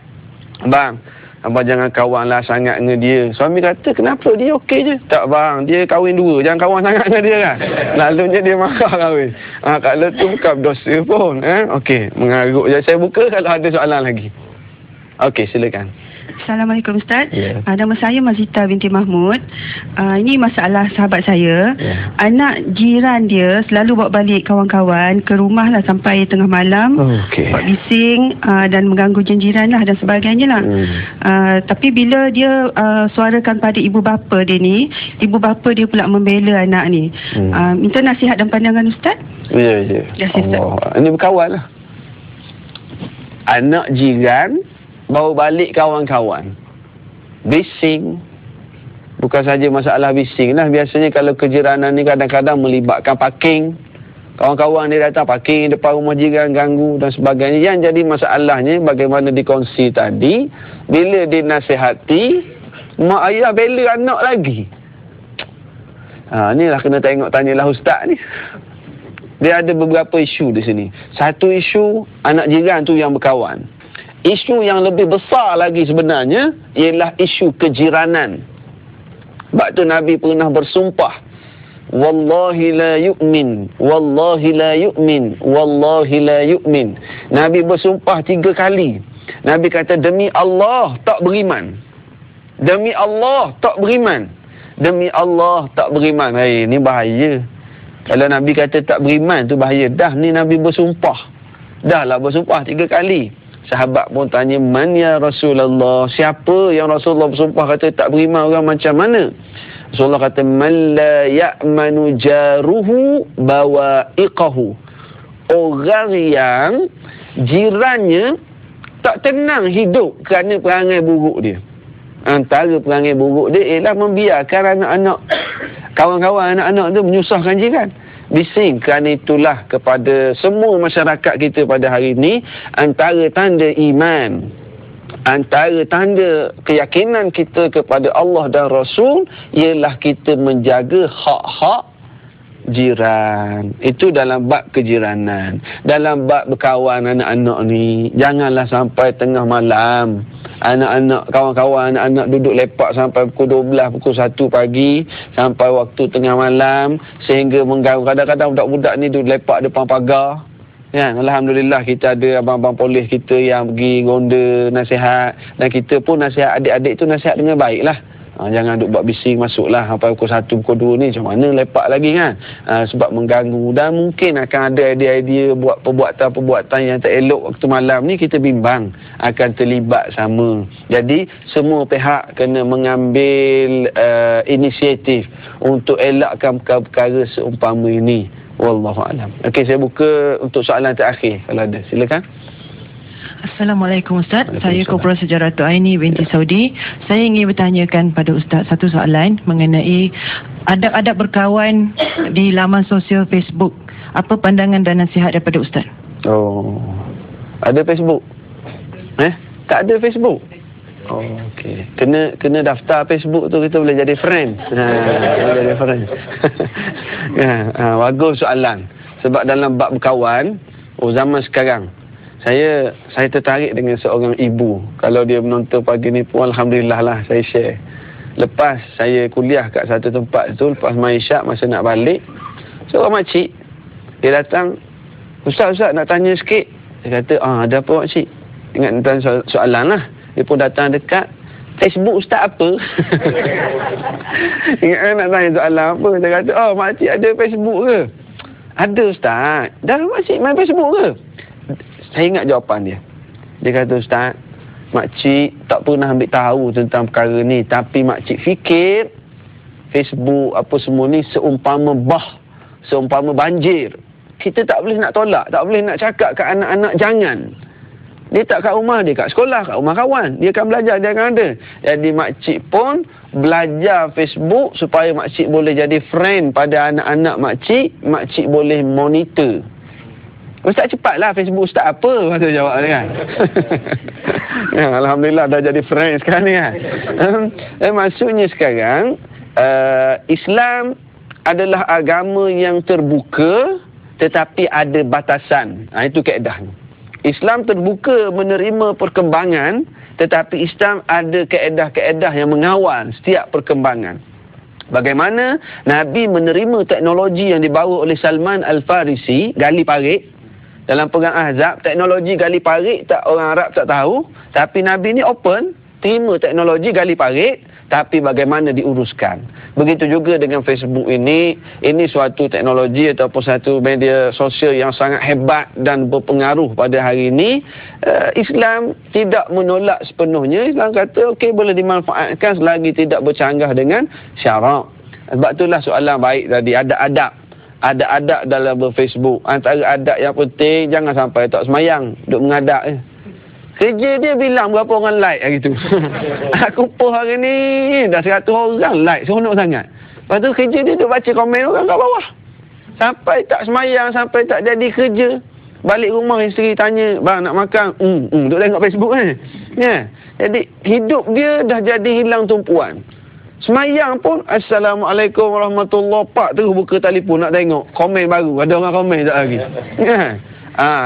Bang, abang jangan kawanlah sangat dengan dia. Suami kata, kenapa? Dia okey je. Tak bang, dia kahwin dua, jangan kawan sangat dengan dia kan. Lalunya dia marah kahwin. Kalau tu bukan dosa pun. Okey, mengarut je. Saya buka kalau ada soalan lagi. Okey, silakan. Assalamualaikum Ustaz. Nama saya Mazita binti Mahmud. Ini masalah sahabat saya. Anak jiran dia selalu bawa balik kawan-kawan ke rumah lah sampai tengah malam. Buat bising dan mengganggu jiran lah dan sebagainya lah. Tapi bila dia suarakan pada ibu bapa dia ni, ibu bapa dia pula membela anak ni. Minta nasihat dan pandangan Ustaz. Ya. Ini berkawan lah. Anak jiran bawa balik kawan-kawan. Bising. Bukan saja masalah bising lah. Biasanya kalau kejiranan ni kadang-kadang melibatkan parking. Kawan-kawan dia datang parking depan rumah jiran, ganggu dan sebagainya. Yang jadi masalahnya bagaimana dikongsi tadi, bila dinasihati, mak ayah bela anak lagi. Inilah kena tengok Tanyalah Ustaz ni. Dia ada beberapa isu di sini. Satu isu, anak jiran tu yang berkawan. Isu yang lebih besar lagi sebenarnya ialah isu kejiranan. Sebab tu Nabi pernah bersumpah, wallahi la yu'min, wallahi la yu'min, wallahi la yu'min. Nabi bersumpah 3 kali. Nabi kata, demi Allah tak beriman, demi Allah tak beriman, demi Allah tak beriman. Ini bahaya. Kalau Nabi kata tak beriman tu bahaya. Dah ni Nabi bersumpah, dah lah bersumpah 3 kali. Sahabat pun tanya, man ya Rasulullah, siapa yang Rasulullah bersumpah kata tak beriman, orang macam mana? Rasulullah kata, man la ya'manu jaruhu bawa'iqahu. Orang yang jirannya tak tenang hidup kerana perangai buruk dia. Antara perangai buruk dia ialah membiarkan kawan-kawan anak-anak tu menyusahkan jiran. Bising. Kerana itulah kepada semua masyarakat kita pada hari ini, antara tanda iman, antara tanda keyakinan kita kepada Allah dan Rasul ialah kita menjaga hak-hak jiran. Itu dalam bab kejiranan. Dalam bab berkawan anak-anak ni, janganlah sampai tengah malam anak-anak, kawan-kawan anak-anak duduk lepak sampai pukul 12, pukul 1 pagi, sampai waktu tengah malam, sehingga mengganggu. Kadang-kadang budak-budak ni duduk lepak depan pagar. Ya, Alhamdulillah kita ada abang-abang polis kita yang pergi ronda nasihat, dan kita pun nasihat adik-adik tu nasihat dengan baik lah. Jangan duk buat bising masuklah sampai pukul 1, pukul 2 ni macam mana lepak lagi kan. Sebab mengganggu, dan mungkin akan ada idea-idea buat perbuatan-perbuatan yang tak elok waktu malam ni, kita bimbang akan terlibat sama. Jadi semua pihak kena mengambil inisiatif untuk elakkan perkara-perkara seumpama ini. Wallahualam. Okey, saya buka untuk soalan terakhir kalau ada. Silakan. Assalamualaikum Ustaz. Saya Kopral Sejaratul Aini binti Saudi. Saya ingin bertanyakan pada Ustaz satu soalan mengenai adab-adab berkawan di laman sosial Facebook. Apa pandangan dan nasihat daripada Ustaz? Oh, ada Facebook? Tak ada Facebook? Oh, okey. Kena daftar Facebook tu, kita boleh jadi friend. Boleh jadi friend. Bagus soalan. Sebab dalam bab berkawan, zaman sekarang, saya tertarik dengan seorang ibu. Kalau dia menonton pagi ni pun Alhamdulillah lah, saya share. Lepas saya kuliah kat satu tempat tu, lepas main isyak, masa nak balik, seorang makcik, dia datang, Ustaz nak tanya sikit. Dia kata, ada apa makcik? Ingat nak tanya soalan lah. Dia pun datang dekat, Facebook Ustaz apa? Ingat nak tanya soalan apa? Dia kata, makcik ada Facebook ke? Ada Ustaz. Dah makcik main Facebook ke? Saya ingat jawapan dia. Dia kata, Ustaz, makcik tak pernah ambil tahu tentang perkara ni, tapi makcik fikir Facebook apa semua ni seumpama seumpama banjir. Kita tak boleh nak tolak, tak boleh nak cakap kat anak-anak jangan. Dia tak kat rumah, dia kat sekolah, kat rumah kawan. Dia akan belajar, dia akan ada. Jadi makcik pun belajar Facebook supaya makcik boleh jadi friend pada anak-anak makcik. Makcik boleh monitor. Ustaz cepatlah Facebook Ustaz apa? Masa jawab dia kan. Alhamdulillah dah jadi friend sekarang ni kan. Maksudnya sekarang, Islam adalah agama yang terbuka tetapi ada batasan. Itu kaedah ni. Islam terbuka menerima perkembangan, tetapi Islam ada kaedah-kaedah yang mengawal setiap perkembangan. Bagaimana Nabi menerima teknologi yang dibawa oleh Salman Al-Farisi, gali parit. Dalam perang Ahzab, teknologi gali parit tak, orang Arab tak tahu, tapi Nabi ni open, terima teknologi gali parit, tapi bagaimana diuruskan. Begitu juga dengan Facebook ini suatu teknologi ataupun satu media sosial yang sangat hebat dan berpengaruh pada hari ini. Islam tidak menolak sepenuhnya. Islam kata okey, boleh dimanfaatkan selagi tidak bercanggah dengan syarak. Sebab itulah soalan baik tadi, ada adab dalam berFacebook. Antara adab yang penting, jangan sampai tak semayang, duk mengadap je. Kerja dia bilang berapa orang like hari tu. Aku post hari ni dah 100 orang like, seronok sangat. Lepas tu kerja dia duk baca komen orang kat bawah. Sampai tak semayang, sampai tak jadi kerja. Balik rumah isteri tanya, bang nak makan? Duk tengok Facebook kan. Jadi hidup dia dah jadi hilang tumpuan. Semayang pun, Assalamualaikum warahmatullahi wabarakatuh. Terus buka telefon nak tengok komen baru. Ada orang komen tak lagi.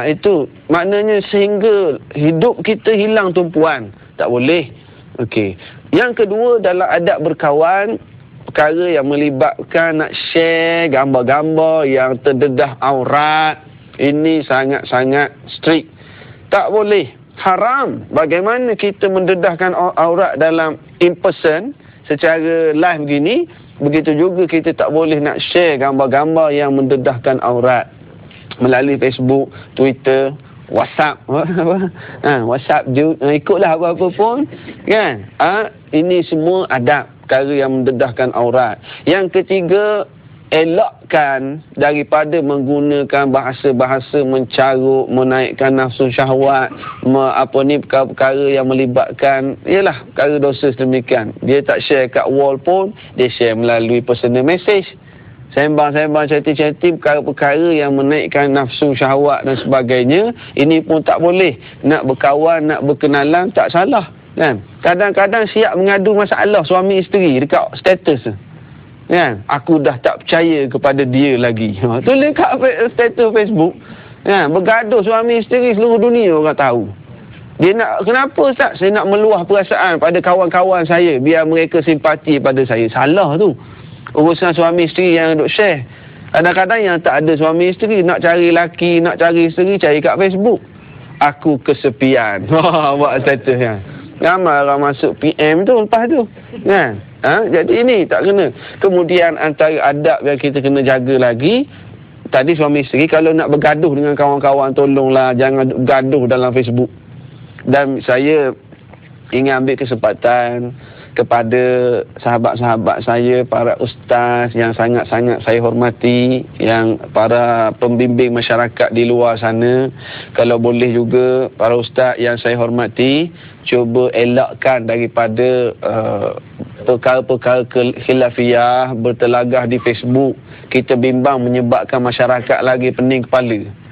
Itu maknanya sehingga hidup kita hilang tumpuan. Tak boleh. Okey. Yang kedua, dalam adab berkawan, perkara yang melibatkan nak share gambar-gambar yang terdedah aurat, ini sangat-sangat strict. Tak boleh. Haram. Bagaimana kita mendedahkan aurat dalam in person, secara live begini, begitu juga kita tak boleh nak share gambar-gambar yang mendedahkan aurat melalui Facebook, Twitter, WhatsApp. WhatsApp ikutlah apa-apa pun kan. Ini semua adab perkara yang mendedahkan aurat. Yang ketiga, elakkan daripada menggunakan bahasa-bahasa mencarut, menaikkan nafsu syahwat, perkara-perkara yang melibatkan ialah perkara dosa sedemikian. Dia tak share kat wall pun, dia share melalui personal message. Sembang-sembang, chatting-chatting, perkara-perkara yang menaikkan nafsu syahwat dan sebagainya. Ini pun tak boleh. Nak berkawan, nak berkenalan, tak salah, kan? Kadang-kadang siap mengadu masalah suami isteri dekat status tu, kan? Aku dah tak percaya kepada dia lagi. Tulis kat status Facebook, kan? Bergaduh suami isteri, seluruh dunia orang tahu. Dia nak, kenapa Ustaz? Saya nak meluah perasaan pada kawan-kawan saya biar mereka simpati pada saya. Salah tu. Urusan suami isteri yang duk share. Kadang-kadang yang tak ada suami isteri, nak cari laki, nak cari isteri, cari kat Facebook. Aku kesepian. Buat status kan. Ramai orang masuk PM tu lepas tu, kan? Jadi ini tak kena. Kemudian antara adab yang kita kena jaga lagi, tadi suami isteri kalau nak bergaduh dengan kawan-kawan, tolonglah jangan gaduh dalam Facebook. Dan saya ingin ambil kesempatan kepada sahabat-sahabat saya, para ustaz yang sangat-sangat saya hormati, yang para pembimbing masyarakat di luar sana, kalau boleh juga para ustaz yang saya hormati, cuba elakkan daripada perkara-perkara khilafiyah bertelagah di Facebook. Kita bimbang menyebabkan masyarakat lagi pening kepala.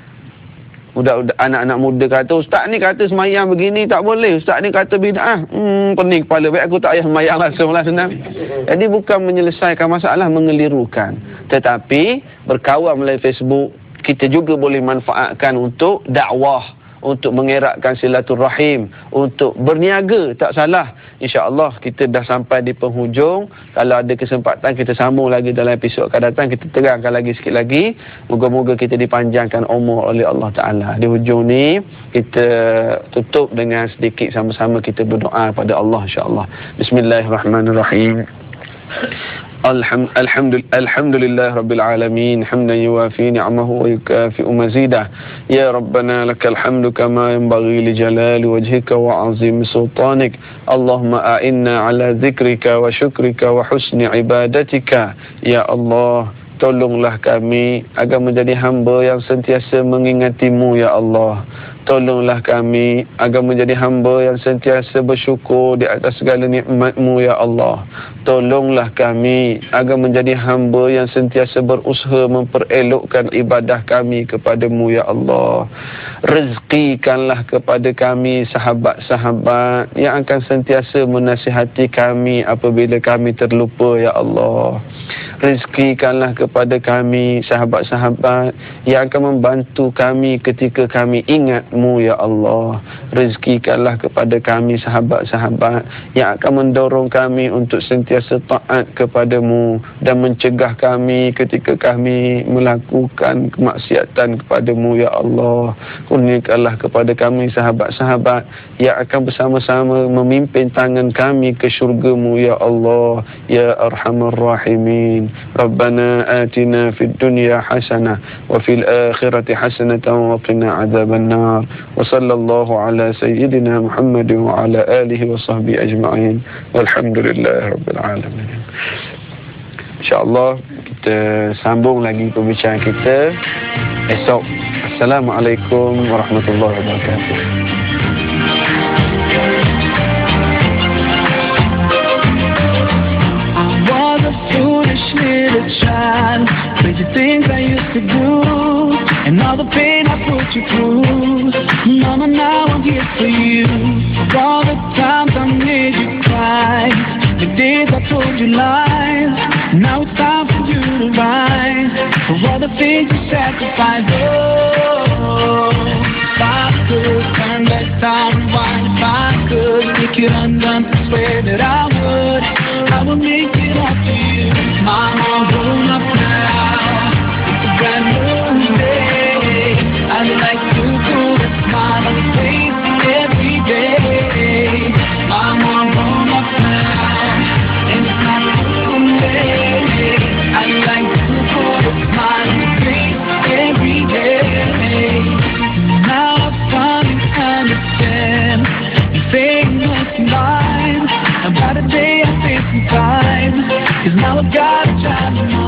Budak-budak, anak-anak muda kata, ustaz ni kata semayang begini tak boleh, ustaz ni kata bid'ah, pening kepala, baik aku tak payah semayang langsung lah, senang. Jadi bukan menyelesaikan masalah, mengelirukan. Tetapi berkawan melalui Facebook, kita juga boleh manfaatkan untuk dakwah, untuk mengeratkan silaturahim, untuk berniaga, tak salah. InsyaAllah kita dah sampai di penghujung. Kalau ada kesempatan kita sambung lagi dalam episod akan datang, kita terangkan lagi sikit lagi. Moga-moga kita dipanjangkan umur oleh Allah Ta'ala. Di hujung ni kita tutup dengan sedikit sama-sama kita berdoa pada Allah, insyaAllah. Bismillahirrahmanirrahim. Alhamdulillah Rabbil Alamin, hamdan yuwafi ni'amahu wa yukafi'u mazidah. Ya Rabbana lakal hamdu kama yanbaghi li jalali wajhika wa azim sultanik. Allahumma a'inna ala zikrika wa syukrika wa husni ibadatika. Ya Allah, tolonglah kami agar menjadi hamba yang sentiasa mengingatimu, ya Allah. Tolonglah kami agar menjadi hamba yang sentiasa bersyukur di atas segala nikmat-Mu, ya Allah. Tolonglah kami agar menjadi hamba yang sentiasa berusaha memperelokkan ibadah kami kepada-Mu, ya Allah. Rezekikanlah kepada kami sahabat-sahabat yang akan sentiasa menasihati kami apabila kami terlupa, ya Allah. Rezekikanlah kepada kami sahabat-sahabat yang akan membantu kami ketika kami ingat-Mu, ya Allah. Rezekikanlah kepada kami sahabat-sahabat yang akan mendorong kami untuk sentiasa taat kepada-Mu dan mencegah kami ketika kami melakukan kemaksiatan kepada-Mu, ya Allah. Kurniakanlah kepada kami sahabat-sahabat yang akan bersama-sama memimpin tangan kami ke syurga-Mu, ya Allah, ya Arhamar Rahimin. Rabbana atina fid dunya hasanah wa fil akhirati hasanatan wa qina adzaban nar. Wa sallallahu ala sayyidina Muhammad wa ala alihi wa sahbihi ajma'in. Walhamdulillahi rabbil alamin. InsyaAllah kita sambung lagi pembicaraan kita esok. Assalamualaikum warahmatullahi wabarakatuh. Little child, crazy things I used to do, and all the pain I put you through. Mama, now I'm here for you. For all the times I made you cry, the days I told you lies. Now it's time for you to rise. For all the things you sacrificed. Oh, if I could turn back time, rewind. If I could make it undone, swear that I would make it up to you. Mama, grown up now, it's a brand new day. I'd like to put a smile on your face every day. Mama, grown up now, and it's not too late. I'd like to put a smile on your face every day. Now I've come to understand you're saying nothing mine. About a day I take some time, 'cause now I've got a child.